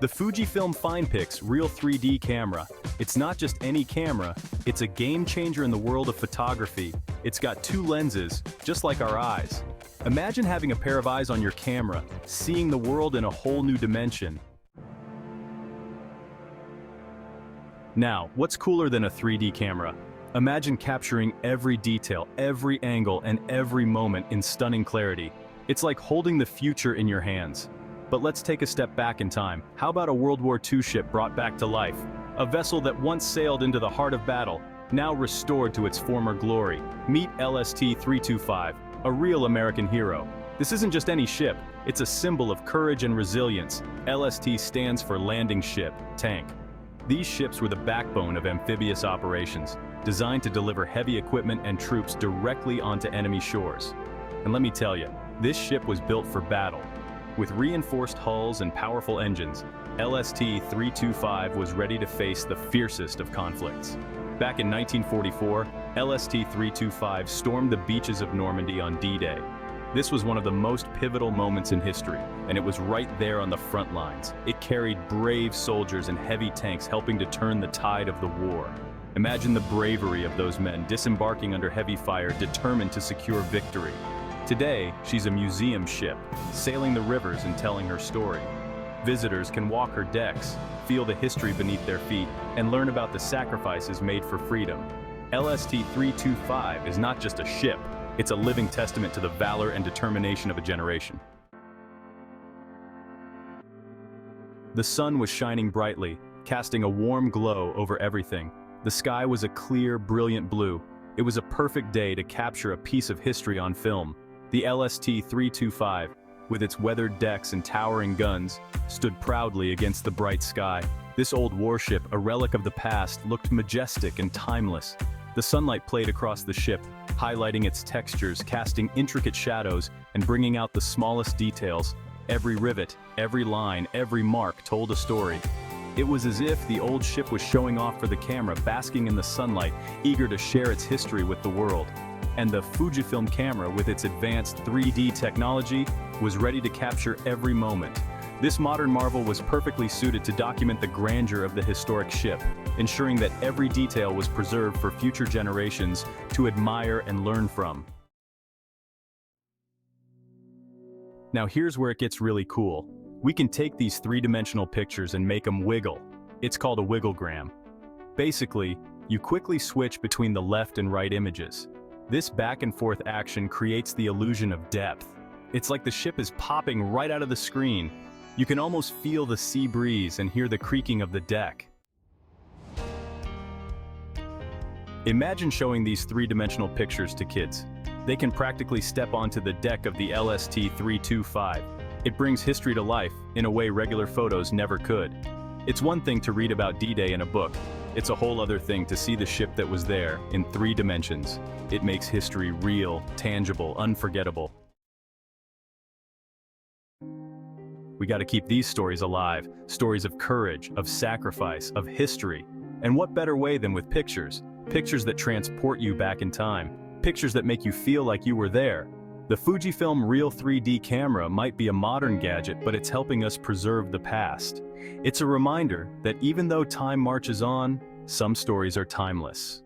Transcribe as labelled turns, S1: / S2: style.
S1: The Fujifilm FinePix Real3D camera. It's not just any camera, it's a game changer in the world of photography. It's got two lenses, just like our eyes. Imagine having a pair of eyes on your camera, seeing the world in a whole new dimension. Now, what's cooler than a 3D camera? Imagine capturing every detail, every angle, and every moment in stunning clarity. It's like holding the future in your hands. But let's take a step back in time. How about a World War II ship brought back to life? A vessel that once sailed into the heart of battle, now restored to its former glory. Meet LST-325, a real American hero. This isn't just any ship, it's a symbol of courage and resilience. LST stands for Landing Ship, Tank. These ships were the backbone of amphibious operations, designed to deliver heavy equipment and troops directly onto enemy shores. And let me tell you, this ship was built for battle. With reinforced hulls and powerful engines, LST-325 was ready to face the fiercest of conflicts. Back in 1944, LST-325 stormed the beaches of Normandy on D-Day. This was one of the most pivotal moments in history, and it was right there on the front lines. It carried brave soldiers and heavy tanks helping to turn the tide of the war. Imagine the bravery of those men disembarking under heavy fire, determined to secure victory. Today, she's a museum ship, sailing the rivers and telling her story. Visitors can walk her decks, feel the history beneath their feet, and learn about the sacrifices made for freedom. LST-325 is not just a ship, it's a living testament to the valor and determination of a generation. The sun was shining brightly, casting a warm glow over everything. The sky was a clear, brilliant blue. It was a perfect day to capture a piece of history on film. The LST-325, with its weathered decks and towering guns, stood proudly against the bright sky. This old warship, a relic of the past, looked majestic and timeless. The sunlight played across the ship, highlighting its textures, casting intricate shadows, and bringing out the smallest details. Every rivet, every line, every mark told a story. It was as if the old ship was showing off for the camera, basking in the sunlight, eager to share its history with the world. And the Fujifilm camera, with its advanced 3D technology, was ready to capture every moment. This modern marvel was perfectly suited to document the grandeur of the historic ship, ensuring that every detail was preserved for future generations to admire and learn from. Now here's where it gets really cool. We can take these three-dimensional pictures and make them wiggle. It's called a wigglegram. Basically, you quickly switch between the left and right images. This back and forth action creates the illusion of depth. It's like the ship is popping right out of the screen. You can almost feel the sea breeze and hear the creaking of the deck. Imagine showing these three-dimensional pictures to kids. They can practically step onto the deck of the LST-325. It brings history to life in a way regular photos never could. It's one thing to read about D-Day in a book. It's a whole other thing to see the ship that was there in 3 dimensions. It makes history real, tangible, unforgettable. We gotta keep these stories alive, stories of courage, of sacrifice, of history. And what better way than with pictures? Pictures that transport you back in time. Pictures that make you feel like you were there. The Fujifilm Real3D camera might be a modern gadget, but it's helping us preserve the past. It's a reminder that even though time marches on, some stories are timeless.